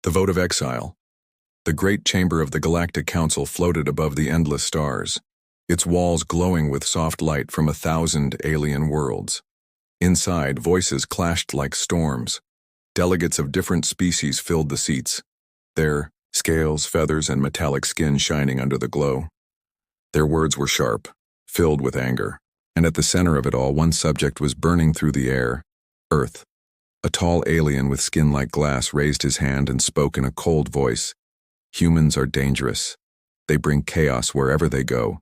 The vote of exile. The great chamber of the Galactic Council floated above the endless stars, its walls glowing with soft light from 1,000 alien worlds. Inside, voices clashed like storms. Delegates of different species filled the seats, their scales, feathers, and metallic skin shining under the glow. Their words were sharp, filled with anger, and at the center of it all, one subject was burning through the air: Earth. A tall alien with skin like glass raised his hand and spoke in a cold voice. Humans are dangerous. They bring chaos wherever they go.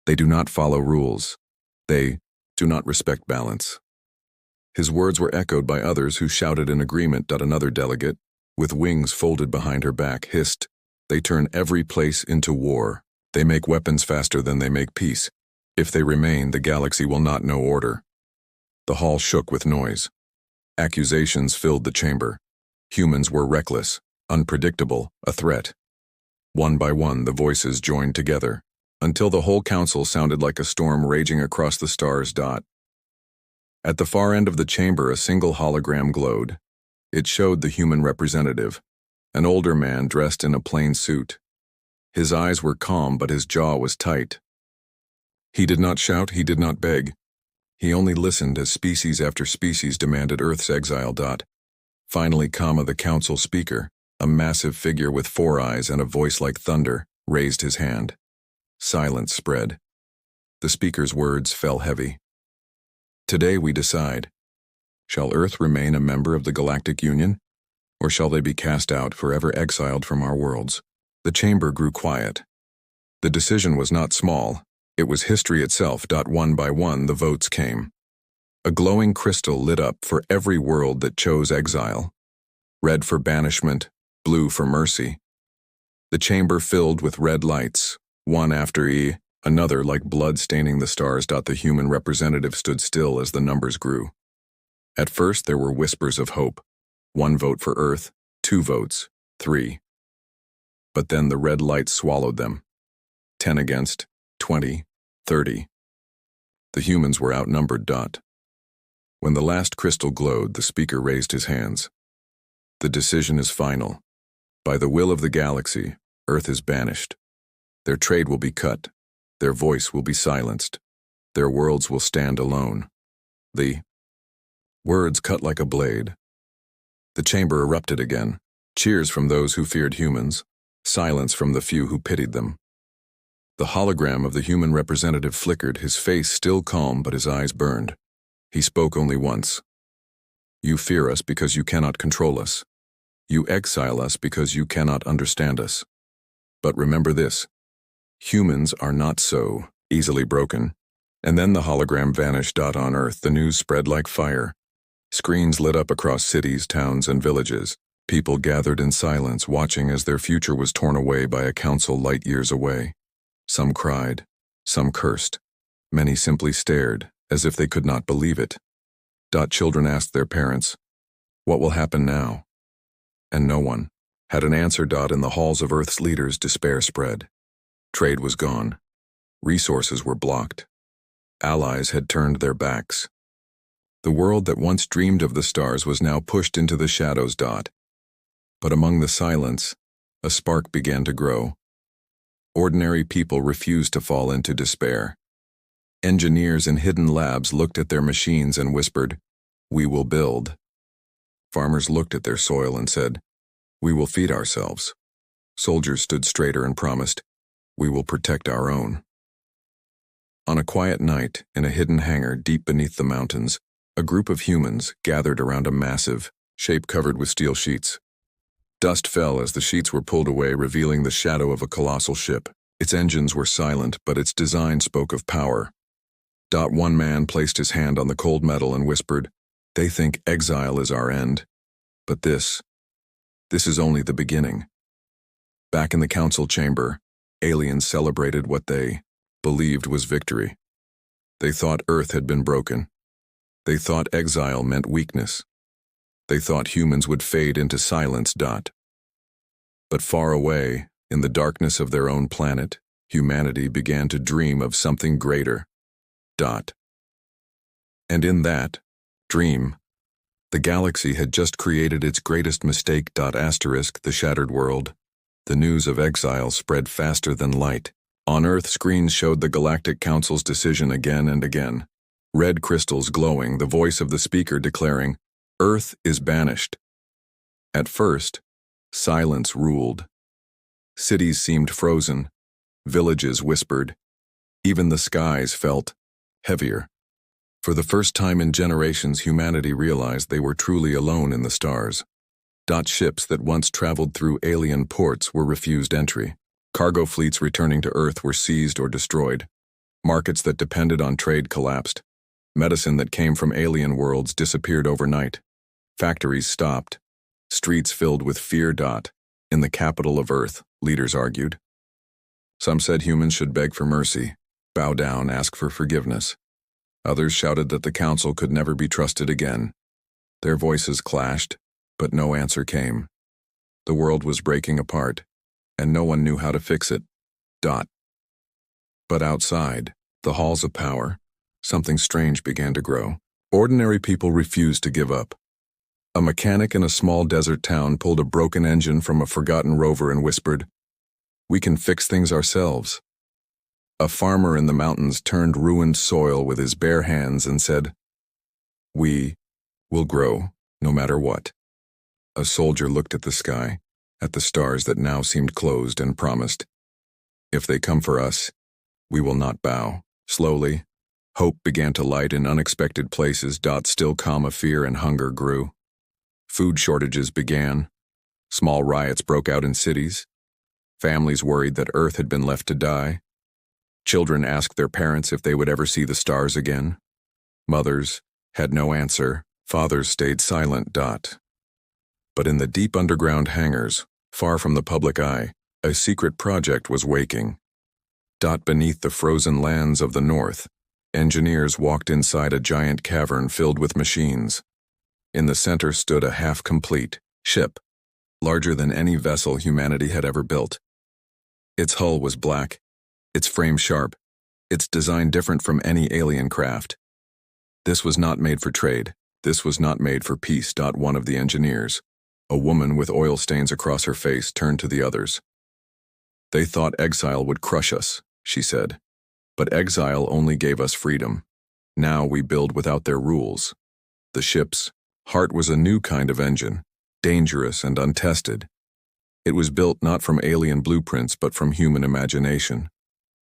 They do not follow rules. They do not respect balance. His words were echoed by others who shouted in agreement. Another delegate, with wings folded behind her back, hissed, "They turn every place into war. They make weapons faster than they make peace. If they remain, the galaxy will not know order." The hall shook with noise. Accusations filled the chamber. Humans were reckless, unpredictable, a threat. One by one, the voices joined together, until the whole council sounded like a storm raging across the stars. At the far end of the chamber, a single hologram glowed. It showed the human representative, an older man dressed in a plain suit. His eyes were calm, but his jaw was tight. He did not shout, he did not beg. He only listened as species after species demanded Earth's exile. Finally, the council speaker, a massive figure with 4 eyes and a voice like thunder, raised his hand. Silence spread. The speaker's words fell heavy. "Today we decide. Shall Earth remain a member of the Galactic Union, or shall they be cast out, forever exiled from our worlds?" The chamber grew quiet. The decision was not small. It was history itself. One by one, the votes came. A glowing crystal lit up for every world that chose exile. Red for banishment, blue for mercy. The chamber filled with red lights, one after another like blood staining the stars. The human representative stood still as the numbers grew. At first there were whispers of hope. 1 vote for Earth, 2 votes, 3. But then the red lights swallowed them. 10 against, 20, 30. The humans were outnumbered. When the last crystal glowed, the speaker raised his hands. "The decision is final. By the will of the galaxy, Earth is banished. Their trade will be cut. Their voice will be silenced. Their worlds will stand alone." The words cut like a blade. The chamber erupted again. Cheers from those who feared humans. Silence from the few who pitied them. The hologram of the human representative flickered, his face still calm but his eyes burned. He spoke only once. "You fear us because you cannot control us. You exile us because you cannot understand us. But remember this: humans are not so easily broken." And then the hologram vanished. On Earth, the news spread like fire. Screens lit up across cities, towns, and villages. People gathered in silence, watching as their future was torn away by a council light years away. Some cried, some cursed. Many simply stared, as if they could not believe it. Children asked their parents, "What will happen now?" And no one had an answer. In the halls of Earth's leaders, despair spread. Trade was gone. Resources were blocked. Allies had turned their backs. The world that once dreamed of the stars was now pushed into the shadows. But among the silence, a spark began to grow. Ordinary people refused to fall into despair. Engineers in hidden labs looked at their machines and whispered, "We will build." Farmers looked at their soil and said, "We will feed ourselves." Soldiers stood straighter and promised, "We will protect our own." On a quiet night, in a hidden hangar deep beneath the mountains, a group of humans gathered around a massive shape covered with steel sheets. Dust fell as the sheets were pulled away, revealing the shadow of a colossal ship. Its engines were silent, but its design spoke of power. One man placed his hand on the cold metal and whispered, "They think exile is our end. But this is only the beginning." Back in the council chamber, aliens celebrated what they believed was victory. They thought Earth had been broken. They thought exile meant weakness. They thought humans would fade into silence. But far away, in the darkness of their own planet, humanity began to dream of something greater. And in that dream, The galaxy had just created its greatest mistake. The shattered world. The news of exile spread faster than light. On Earth, screens showed the Galactic Council's decision again and again. Red crystals glowing, the voice of the speaker declaring, "Earth is banished." At first, silence ruled. Cities seemed frozen. Villages whispered. Even the skies felt heavier. For the first time in generations, humanity realized they were truly alone in the stars. Ships that once traveled through alien ports were refused entry. Cargo fleets returning to Earth were seized or destroyed. Markets that depended on trade collapsed. Medicine that came from alien worlds disappeared overnight. Factories stopped. Streets filled with fear. In the capital of Earth, leaders argued. Some said humans should beg for mercy, bow down, ask for forgiveness. Others shouted that the council could never be trusted again. Their voices clashed, but no answer came. The world was breaking apart, and no one knew how to fix it. But outside, the halls of power, something strange began to grow. Ordinary people refused to give up. A mechanic in a small desert town pulled a broken engine from a forgotten rover and whispered, "We can fix things ourselves." A farmer in the mountains turned ruined soil with his bare hands and said, "We will grow, no matter what." A soldier looked at the sky, at the stars that now seemed closed, and promised, "If they come for us, we will not bow." Slowly, hope began to light in unexpected places. Still calm of fear and hunger grew. Food shortages began. Small riots broke out in cities. Families worried that Earth had been left to die. Children asked their parents if they would ever see the stars again. Mothers had no answer. Fathers stayed silent. But in the deep underground hangars, far from the public eye, a secret project was waking. Beneath the frozen lands of the north, engineers walked inside a giant cavern filled with machines. In the center stood a half-complete ship, larger than any vessel humanity had ever built. Its hull was black, its frame sharp, its design different from any alien craft. This was not made for trade. This was not made for peace. One of the engineers, a woman with oil stains across her face, turned to the others. "They thought exile would crush us," she said. "But exile only gave us freedom. Now we build without their rules." The ship's heart was a new kind of engine, dangerous and untested. It was built not from alien blueprints but from human imagination.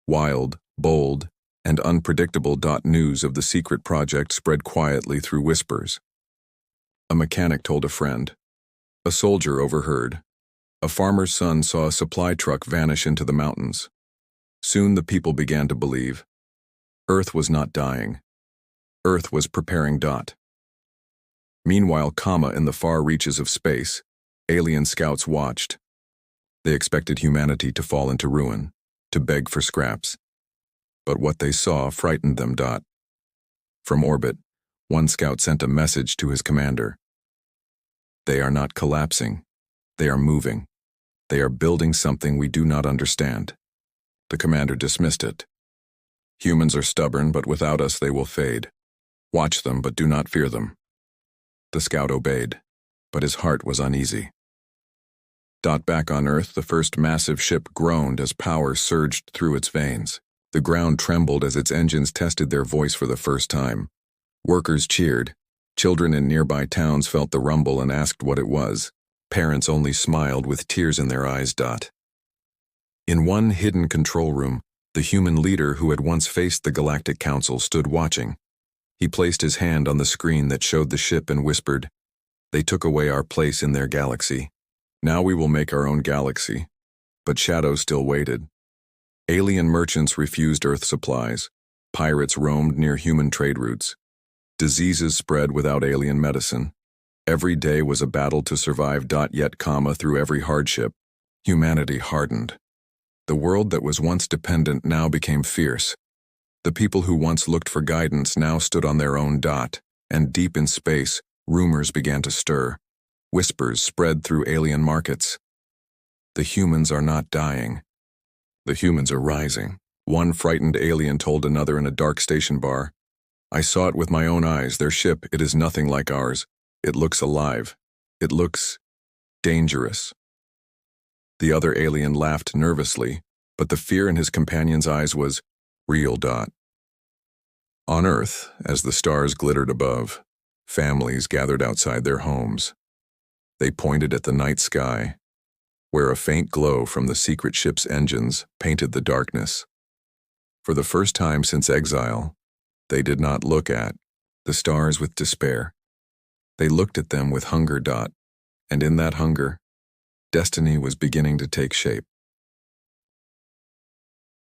Wild, bold, and unpredictable. News of the secret project spread quietly through whispers. A mechanic told a friend. A soldier overheard. A farmer's son saw a supply truck vanish into the mountains. Soon the people began to believe. Earth was not dying. Earth was preparing. Meanwhile, in the far reaches of space, alien scouts watched. They expected humanity to fall into ruin, to beg for scraps. But what they saw frightened them. From orbit, one scout sent a message to his commander. "They are not collapsing. They are moving. They are building something we do not understand." The commander dismissed it. "Humans are stubborn, but without us they will fade. Watch them, but do not fear them." The scout obeyed, but his heart was uneasy. Back on Earth, the first massive ship groaned as power surged through its veins. The ground trembled as its engines tested their voice for the first time. Workers cheered. Children in nearby towns felt the rumble and asked what it was. Parents only smiled with tears in their eyes. In one hidden control room, the human leader who had once faced the Galactic Council stood watching. He placed his hand on the screen that showed the ship and whispered, "They took away our place in their galaxy. Now we will make our own galaxy." But shadow still waited. Alien merchants refused Earth supplies. Pirates roamed near human trade routes. Diseases spread without alien medicine. Every day was a battle to survive. Yet, through every hardship, humanity hardened. The world that was once dependent now became fierce. The people who once looked for guidance now stood on their own. And deep in space, rumors began to stir. Whispers spread through alien markets. The humans are not dying. The humans are rising. One frightened alien told another in a dark station bar, "I saw it with my own eyes. Their ship, it is nothing like ours. It looks alive. It looks dangerous. The other alien laughed nervously, but the fear in his companion's eyes was real. On Earth, as the stars glittered above, families gathered outside their homes. They pointed at the night sky, where a faint glow from the secret ship's engines painted the darkness. For the first time since exile, they did not look at the stars with despair. They looked at them with hunger. And in that hunger, destiny was beginning to take shape.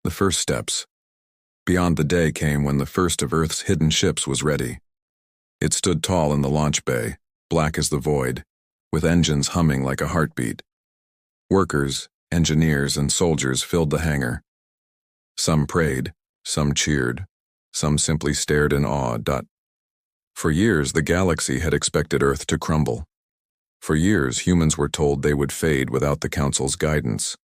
The first steps. Beyond the day came when the first of Earth's hidden ships was ready. It stood tall in the launch bay, black as the void, with engines humming like a heartbeat. Workers, engineers, and soldiers filled the hangar. Some prayed, some cheered, some simply stared in awe. For years, the galaxy had expected Earth to crumble. For years, humans were told they would fade without the Council's guidance.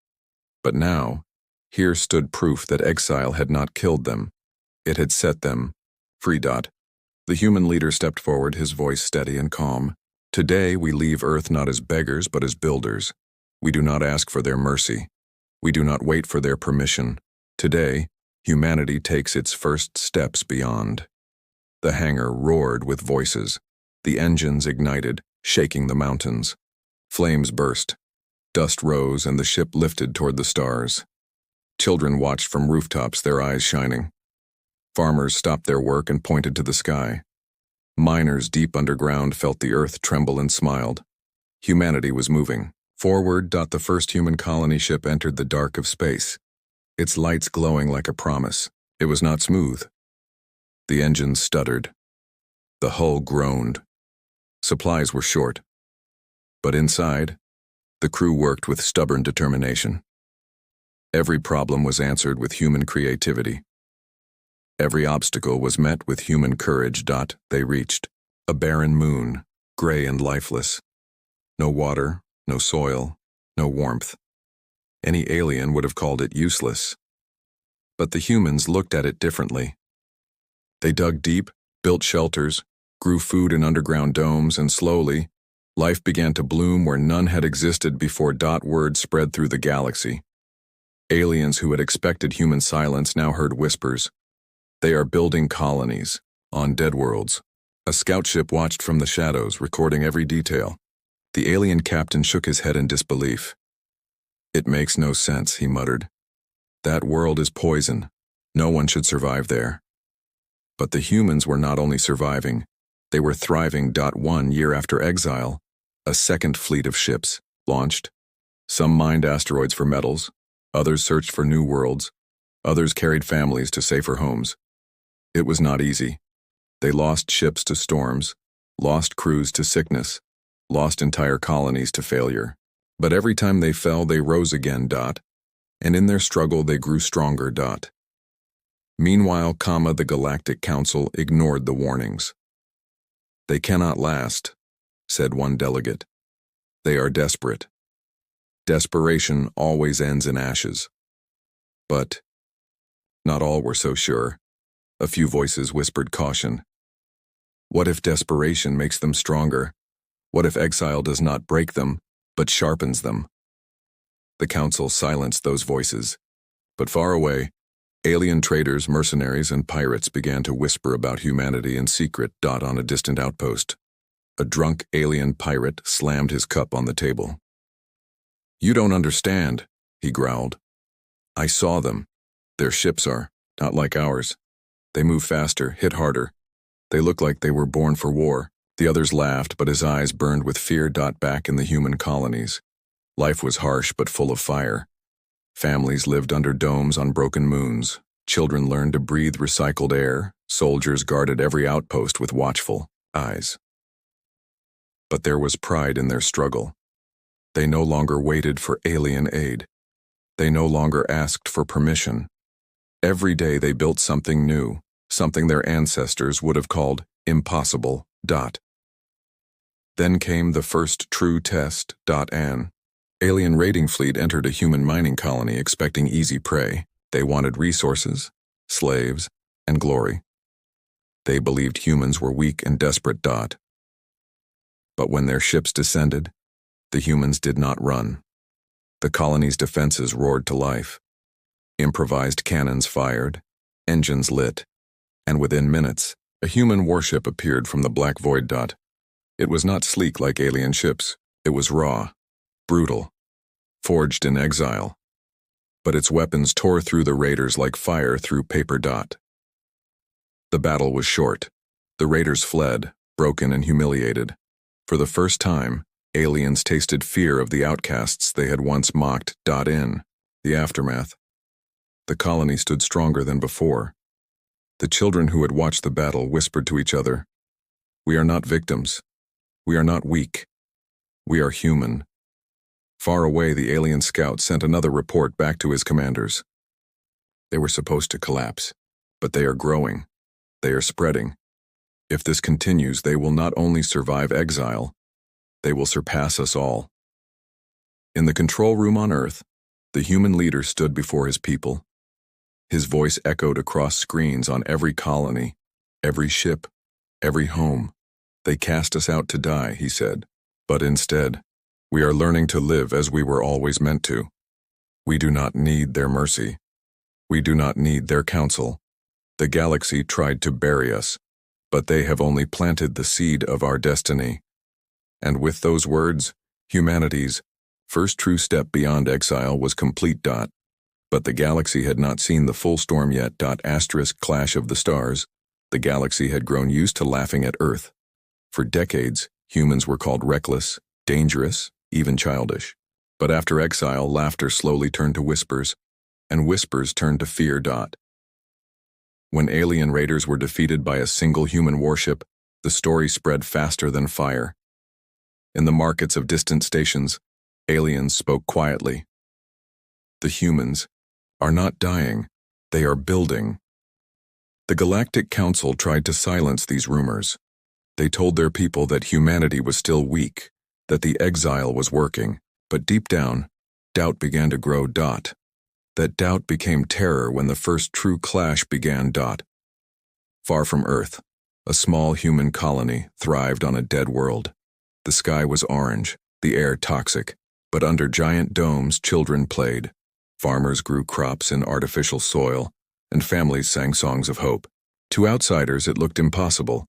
But now, here stood proof that exile had not killed them. It had set them free. The human leader stepped forward, his voice steady and calm. Today, we leave Earth not as beggars but as builders. We do not ask for their mercy. We do not wait for their permission. Today, humanity takes its first steps beyond. The hangar roared with voices. The engines ignited, shaking the mountains. Flames burst. Dust rose and the ship lifted toward the stars. Children watched from rooftops, their eyes shining. Farmers stopped their work and pointed to the sky. Miners deep underground felt the earth tremble and smiled. Humanity was moving forward. The first human colony ship entered the dark of space, its lights glowing like a promise. It was not smooth. The engines stuttered. The hull groaned. Supplies were short. But inside, the crew worked with stubborn determination. Every problem was answered with human creativity. Every obstacle was met with human courage. They reached a barren moon, gray and lifeless. No water, no soil, no warmth. Any alien would have called it useless. But the humans looked at it differently. They dug deep, built shelters, grew food in underground domes, and slowly, life began to bloom where none had existed before. Word spread through the galaxy. Aliens who had expected human silence now heard whispers. They are building colonies on dead worlds. A scout ship watched from the shadows, recording every detail. The alien captain shook his head in disbelief. It makes no sense, he muttered. That world is poison. No one should survive there. But the humans were not only surviving, they were thriving. 1 year after exile, a second fleet of ships launched. Some mined asteroids for metals, others searched for new worlds, others carried families to safer homes. It was not easy. They lost ships to storms, lost crews to sickness, lost entire colonies to failure. But every time they fell, they rose again. And in their struggle, they grew stronger. Meanwhile, the Galactic Council ignored the warnings. They cannot last, said one delegate. They are desperate. Desperation always ends in ashes. But not all were so sure. A few voices whispered caution. What if desperation makes them stronger? What if exile does not break them, but sharpens them? The council silenced those voices. But far away, alien traders, mercenaries, and pirates began to whisper about humanity in secret. On a distant outpost, a drunk alien pirate slammed his cup on the table. You don't understand, he growled. I saw them. Their ships are not like ours. They move faster, hit harder. They look like they were born for war. The others laughed, but his eyes burned with fear. Back in the human colonies, life was harsh but full of fire. Families lived under domes on broken moons. Children learned to breathe recycled air. Soldiers guarded every outpost with watchful eyes. But there was pride in their struggle. They no longer waited for alien aid. They no longer asked for permission. Every day they built something new, something their ancestors would have called impossible. Then came the first true test. An alien raiding fleet entered a human mining colony expecting easy prey. They wanted resources, slaves, and glory. They believed humans were weak and desperate. But when their ships descended, the humans did not run. The colony's defenses roared to life. Improvised cannons fired, engines lit, and within minutes, a human warship appeared from the black void. It was not sleek like alien ships. It was raw, brutal, forged in exile. But its weapons tore through the raiders like fire through paper. The battle was short. The raiders fled, broken and humiliated. For the first time, aliens tasted fear of the outcasts they had once mocked. In the aftermath, the colony stood stronger than before. The children who had watched the battle whispered to each other, "We are not victims. We are not weak. We are human." Far away, the alien scout sent another report back to his commanders. They were supposed to collapse, but they are growing. They are spreading. If this continues, they will not only survive exile, they will surpass us all. In the control room on Earth, the human leader stood before his people. His voice echoed across screens on every colony, every ship, every home. "They cast us out to die," he said. "But instead, we are learning to live as we were always meant to. We do not need their mercy. We do not need their counsel. The galaxy tried to bury us, but they have only planted the seed of our destiny." And with those words, humanity's first true step beyond exile was complete. But the galaxy had not seen the full storm yet. Clash of the stars. The galaxy had grown used to laughing at Earth. For decades, humans were called reckless, dangerous, even childish. But after exile, laughter slowly turned to whispers, and whispers turned to fear. When alien raiders were defeated by a single human warship, the story spread faster than fire. In the markets of distant stations, aliens spoke quietly. The humans are not dying, they are building. The Galactic Council tried to silence these rumors. They told their people that humanity was still weak, that the exile was working, but deep down, doubt began to grow. That doubt became terror when the first true clash began. Far from Earth, a small human colony thrived on a dead world. The sky was orange, the air toxic, but under giant domes children played. Farmers grew crops in artificial soil, and families sang songs of hope. To outsiders it looked impossible,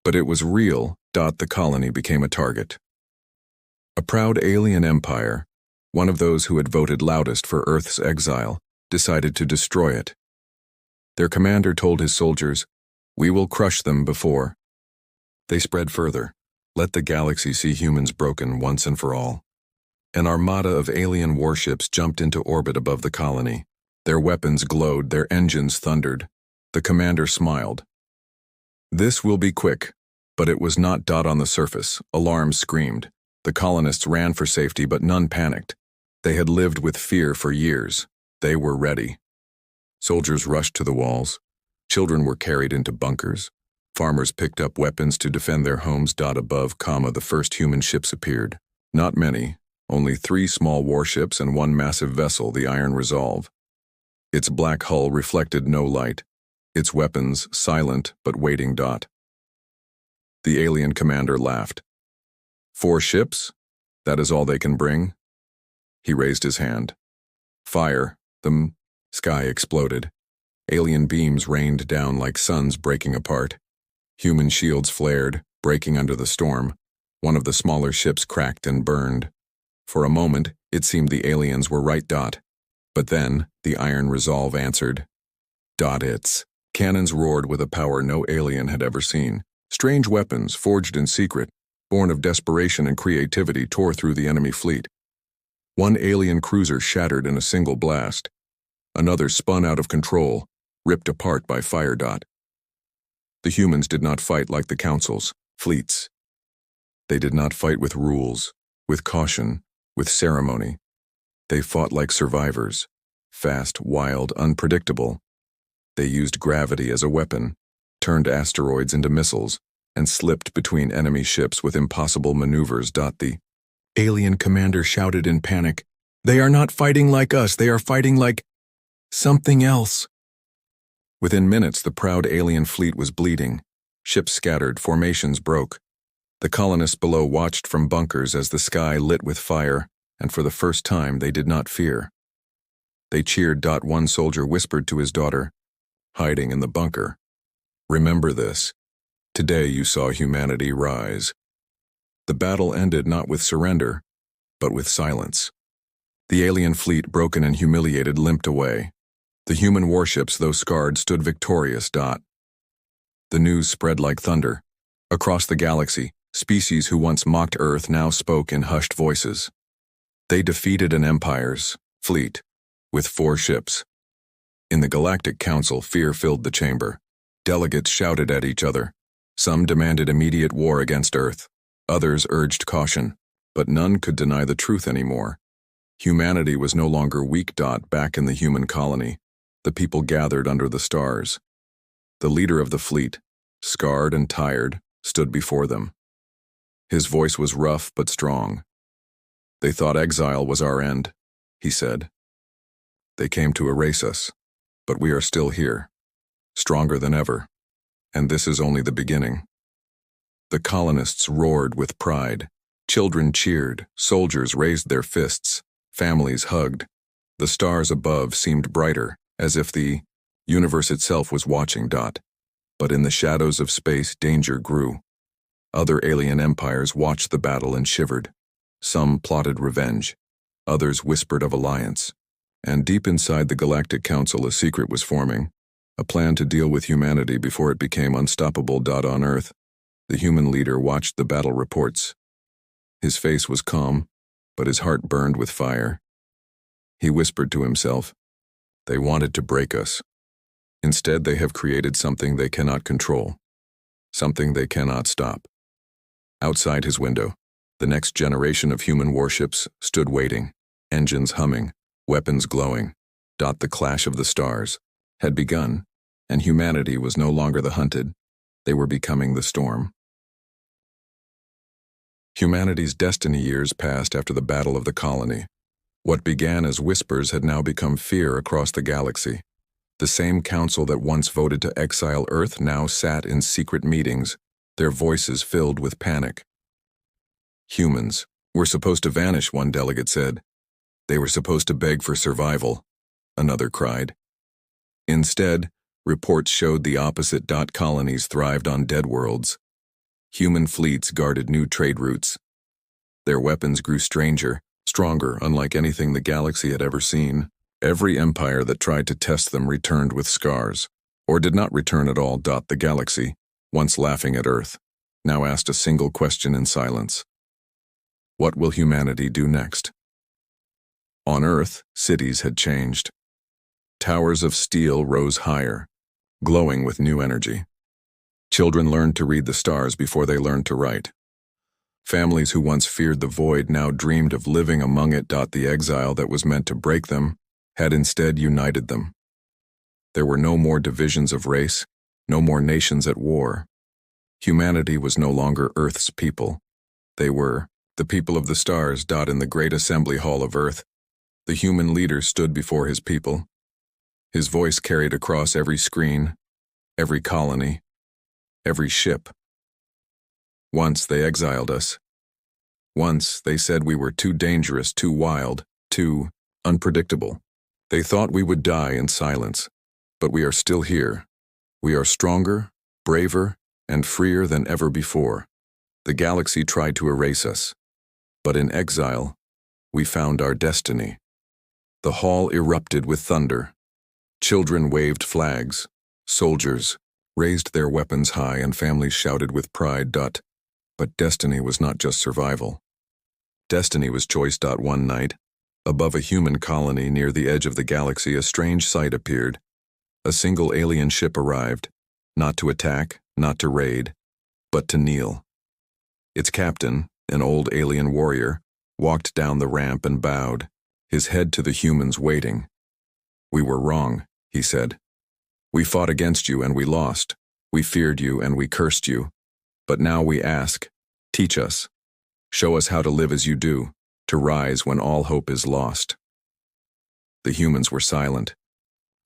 but it was real. The colony became a target. A proud alien empire, one of those who had voted loudest for Earth's exile, decided to destroy it. Their commander told his soldiers, "We will crush them before." They spread further. Let the galaxy see humans broken once and for all. An armada of alien warships jumped into orbit above the colony. Their weapons glowed, their engines thundered. The commander smiled. "This will be quick." But it was not. On the surface, alarms screamed. The colonists ran for safety, but none panicked. They had lived with fear for years. They were ready. Soldiers rushed to the walls. Children were carried into bunkers. Farmers picked up weapons to defend their homes. Above, the first human ships appeared. Not many, only 3 small warships and 1 massive vessel, the Iron Resolve. Its black hull reflected no light, its weapons silent but waiting. The alien commander laughed. 4 ships? That is all they can bring? He raised his hand. Fire. The sky exploded. Alien beams rained down like suns breaking apart. Human shields flared, breaking under the storm. One of the smaller ships cracked and burned. For a moment, it seemed the aliens were right. But then, the Iron Resolve answered. Its cannons roared with a power no alien had ever seen. Strange weapons, forged in secret, born of desperation and creativity, tore through the enemy fleet. One alien cruiser shattered in a single blast. Another spun out of control, ripped apart by fire. The humans did not fight like the councils, fleets. They did not fight with rules, with caution, with ceremony. They fought like survivors, fast, wild, unpredictable. They used gravity as a weapon, turned asteroids into missiles, and slipped between enemy ships with impossible maneuvers. The alien commander shouted in panic, "They are not fighting like us, they are fighting like something else." Within minutes, the proud alien fleet was bleeding. Ships scattered, formations broke. The colonists below watched from bunkers as the sky lit with fire, and for the first time they did not fear. They cheered. One soldier whispered to his daughter, hiding in the bunker, "Remember this. Today you saw humanity rise." The battle ended not with surrender, but with silence. The alien fleet, broken and humiliated, limped away. The human warships, though scarred, stood victorious. The news spread like thunder. Across the galaxy, species who once mocked Earth now spoke in hushed voices. They defeated an empire's fleet with 4 ships. In the Galactic Council, fear filled the chamber. Delegates shouted at each other. Some demanded immediate war against Earth. Others urged caution, but none could deny the truth anymore. Humanity was no longer weak. Back in the human colony, the people gathered under the stars. The leader of the fleet, scarred and tired, stood before them. His voice was rough but strong. "They thought exile was our end," he said. "They came to erase us, but we are still here, stronger than ever, and this is only the beginning." The colonists roared with pride. Children cheered, soldiers raised their fists, families hugged. The stars above seemed brighter, as if the universe itself was watching. But in the shadows of space, danger grew. Other alien empires watched the battle and shivered. Some plotted revenge. Others whispered of alliance. And deep inside the Galactic Council, a secret was forming, a plan to deal with humanity before it became unstoppable. On Earth, the human leader watched the battle reports. His face was calm, but his heart burned with fire. He whispered to himself, "They wanted to break us. Instead, they have created something they cannot control, something they cannot stop." Outside his window, the next generation of human warships stood waiting, engines humming, weapons glowing. The clash of the stars had begun, and humanity was no longer the hunted. They were becoming the storm. Humanity's destiny years passed after the Battle of the Colony. What began as whispers had now become fear across the galaxy. The same council that once voted to exile Earth now sat in secret meetings, their voices filled with panic. "Humans were supposed to vanish," one delegate said. "They were supposed to beg for survival," another cried. Instead, reports showed the opposite. Colonies thrived on dead worlds. Human fleets guarded new trade routes. Their weapons grew stronger, unlike anything the galaxy had ever seen. Every empire that tried to test them returned with scars, or did not return at all. The galaxy, once laughing at Earth, now asked a single question in silence. What will humanity do next? On Earth, cities had changed. Towers of steel rose higher, glowing with new energy. Children learned to read the stars before they learned to write. Families who once feared the void now dreamed of living among it. The exile that was meant to break them had instead united them. There were no more divisions of race, no more nations at war. Humanity was no longer Earth's people. They were the people of the stars. In the great assembly hall of Earth, the human leader stood before his people. His voice carried across every screen, every colony, every ship. Once they exiled us. Once they said we were too dangerous, too wild, too unpredictable. They thought we would die in silence, but we are still here. We are stronger, braver, and freer than ever before. The galaxy tried to erase us, but in exile, we found our destiny. The hall erupted with thunder. Children waved flags. Soldiers raised their weapons high, and families shouted with pride. But destiny was not just survival. Destiny was choice. One night, above a human colony near the edge of the galaxy, a strange sight appeared. A single alien ship arrived, not to attack, not to raid, but to kneel. Its captain, an old alien warrior, walked down the ramp and bowed, his head to the humans waiting. "We were wrong," he said. "We fought against you and we lost. We feared you and we cursed you. But now we ask, teach us. Show us how to live as you do, to rise when all hope is lost." The humans were silent.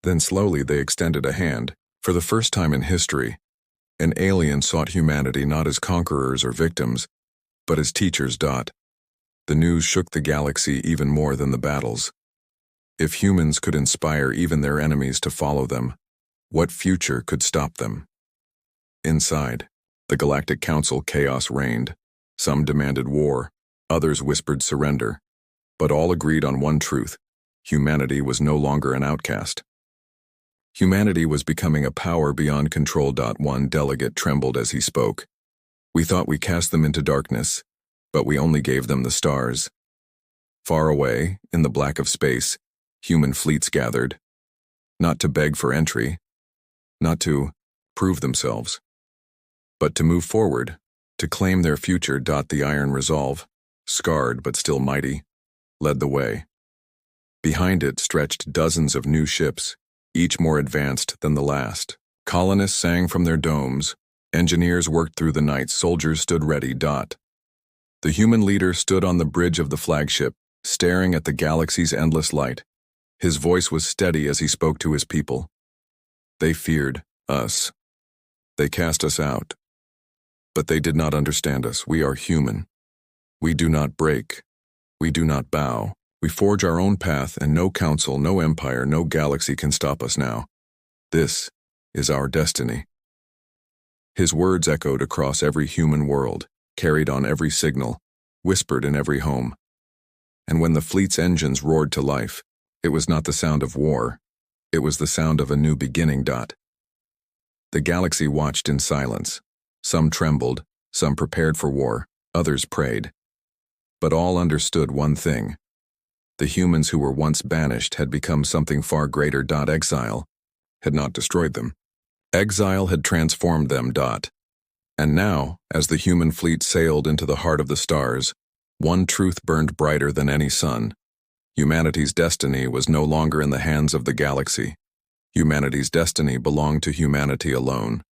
Then slowly they extended a hand. For the first time in history, An alien sought humanity not as conquerors or victims, but as teachers. The news shook the galaxy even more than the battles. If humans could inspire even their enemies to follow them, what future could stop them? Inside the Galactic Council, chaos reigned. Some demanded war, others whispered surrender, but all agreed on one truth: humanity was no longer an outcast. Humanity was becoming a power beyond control. One delegate trembled as he spoke. We thought we cast them into darkness, but we only gave them the stars. Far away, in the black of space, human fleets gathered, not to beg for entry, not to prove themselves, but to move forward, to claim their future. The iron resolve, scarred but still mighty, led the way. Behind it stretched dozens of new ships, each more advanced than the last. Colonists sang from their domes, engineers worked through the night, soldiers stood ready. The human leader stood on the bridge of the flagship, staring at the galaxy's endless light. His voice was steady as he spoke to his people. They feared us. They cast us out. But they did not understand us. We are human. We do not break. We do not bow. We forge our own path, and no council, no empire, no galaxy can stop us now. This is our destiny. His words echoed across every human world, carried on every signal, whispered in every home. And when the fleet's engines roared to life, it was not the sound of war. It was the sound of a new beginning. The galaxy watched in silence. Some trembled, some prepared for war, others prayed. But all understood one thing. The humans who were once banished had become something far greater. Exile had not destroyed them. Exile had transformed them. And now, as the human fleet sailed into the heart of the stars, one truth burned brighter than any sun. Humanity's destiny was no longer in the hands of the galaxy. Humanity's destiny belonged to humanity alone.